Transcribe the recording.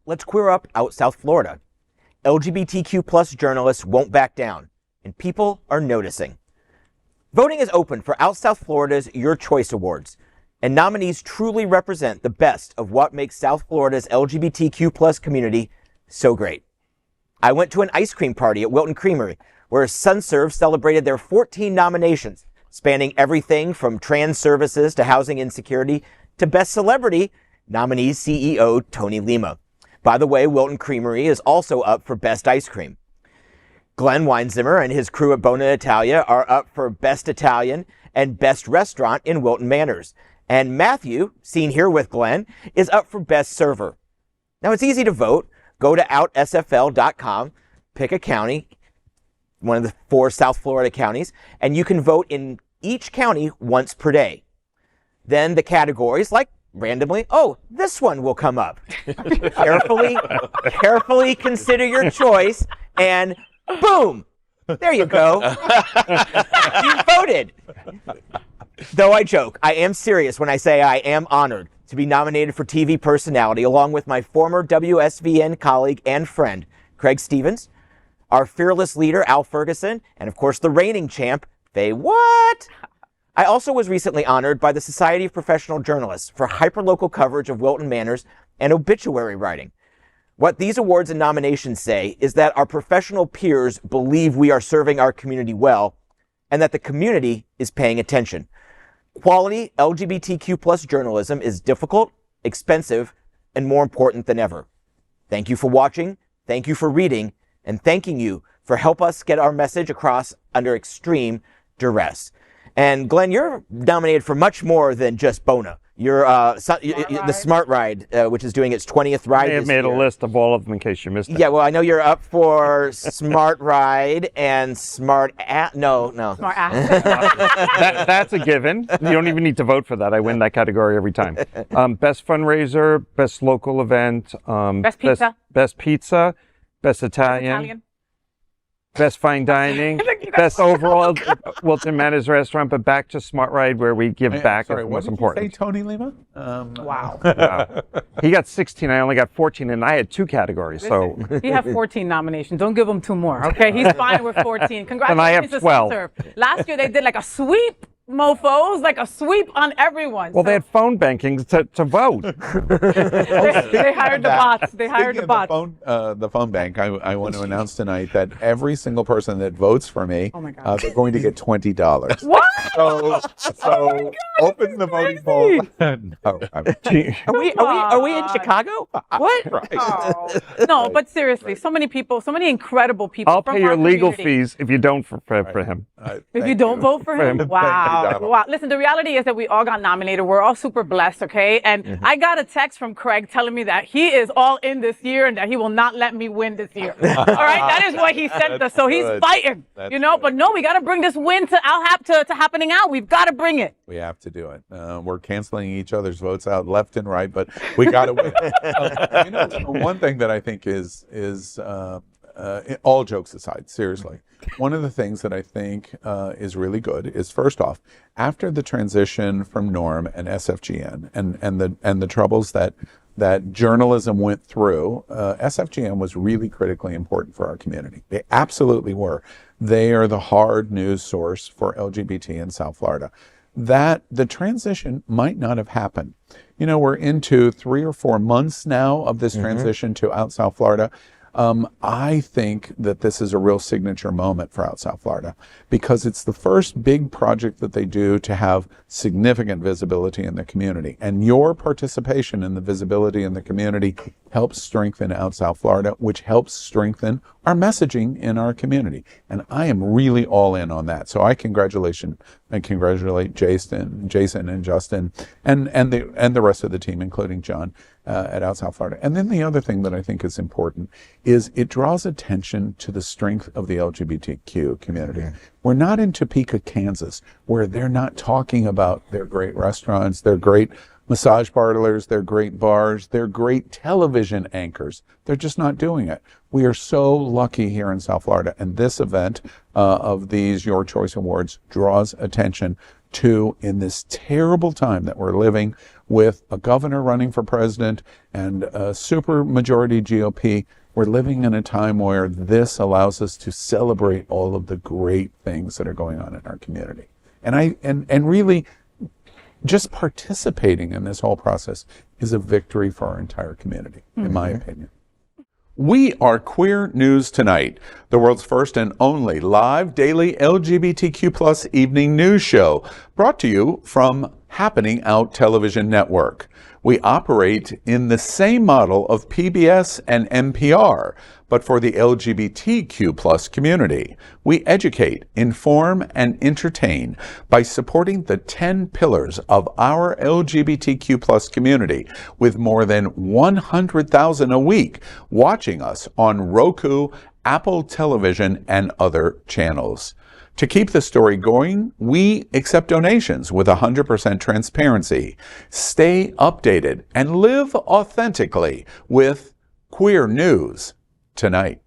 let's queer up out South Florida. LGBTQ plus journalists won't back down, and people are noticing. Voting is open for Out South Florida's Your Choice Awards, and nominees truly represent the best of what makes South Florida's LGBTQ plus community so great. I went to an ice cream party at Wilton Creamery, where SunServe celebrated their 14 nominations, spanning everything from trans services to housing insecurity to Best Celebrity, nominee CEO Tony Lima. By the way, Wilton Creamery is also up for Best Ice Cream. Glenn Weinzimmer and his crew at Bona, Italia are up for Best Italian and Best Restaurant in Wilton Manors. And Matthew, seen here with Glenn, is up for Best Server. Now, it's easy to vote. Go to outsfl.com, pick a county, one of the 4 South Florida counties, and you can vote in each county once per day. Then the categories, like randomly, oh, this one will come up. Carefully consider your choice, and boom, there you go. You voted. Though I joke, I am serious when I say I am honored to be nominated for TV personality, along with my former WSVN colleague and friend, Craig Stevens, our fearless leader, Al Ferguson, and of course the reigning champ, FayWhat. I also was recently honored by the Society of Professional Journalists for hyperlocal coverage of Wilton Manors and obituary writing. What these awards and nominations say is that our professional peers believe we are serving our community well, and that the community is paying attention. Quality LGBTQ plus journalism is difficult, expensive, and more important than ever. Thank you for watching, thank you for reading, and thanking you for help us get our message across under extreme duress. And Glenn, you're nominated for much more than just Bona. You're the Smart Ride, which is doing its 20th ride. I have made a list of all of them in case you missed it. Yeah, well, I know you're up for Smart Ride and Smart Ass. No. Smart Ass. That's a given. You don't even need to vote for that. I win that category every time. Best fundraiser, best local event, Best pizza. Best pizza, best Italian. Best fine dining, best overall Wilton Manors restaurant, but back to Smart Ride where we give back. Sorry, what did important. You say, Tony Lima? Wow. He got 16, I only got 14, and I had 2 categories. So he had 14 nominations. Don't give him 2 more, okay? He's fine with 14. Congratulations. And I have 12. To SunServe. Last year they did like a sweep. Mofos, like a sweep on everyone. Well, they had phone banking to vote. they hired the bots. They hired the bots. The phone bank. I want to announce tonight that every single person that votes for me, they're going to get $20. What? So open the voting poll. No, Are we in Chicago? What? Right. Oh. No, but seriously, so many people, so many incredible people. I'll pay your legal community. fees if you don't for him. If you don't vote for him? Wow. Wow. Listen, the reality is that we all got nominated. We're all super blessed, okay? And I got a text from Craig telling me that he is all in this year and that he will not let me win this year. All right? That is what he sent us. So he's fighting, you know? But no, we got to bring this win to happening out. We've got to bring it. We have to do it. We're canceling each other's votes out left and right, but we got to win. You know, one thing that I think is all jokes aside, seriously, one of the things that I think is really good is, first off, after the transition from Norm and SFGN and the troubles that journalism went through, SFGN was really critically important for our community. They absolutely were. They are the hard news source for LGBT in South Florida. That the transition might not have happened. You know, we're into 3 or 4 months now of this transition to Out South Florida. I think that this is a real signature moment for Out South Florida because it's the first big project that they do to have significant visibility in the community. And your participation in the visibility in the community helps strengthen Out South Florida, which helps strengthen our messaging in our community. And I am really all in on that. So I congratulate Jason and Justin and the rest of the team, including John, at Out South Florida. And then the other thing that I think is important is it draws attention to the strength of the LGBTQ community. We're not in Topeka, Kansas, where they're not talking about their great restaurants, their great massage parlors, their great bars, their great television anchors. They're just not doing it. We are so lucky here in South Florida, and this event of these Your Choice Awards draws attention to, in this terrible time that we're living with a governor running for president and a super majority GOP, we're living in a time where this allows us to celebrate all of the great things that are going on in our community. And really, just participating in this whole process is a victory for our entire community, in my opinion. We are Queer News Tonight, the world's first and only live daily LGBTQ+ evening news show, brought to you from Happening Out Television Network. We operate in the same model of PBS and NPR, but for the LGBTQ+ community. We educate, inform, and entertain by supporting the 10 pillars of our LGBTQ+ community, with more than 100,000 a week watching us on Roku, Apple Television, and other channels. To keep the story going, we accept donations with 100% transparency. Stay updated and live authentically with Queer News Tonight.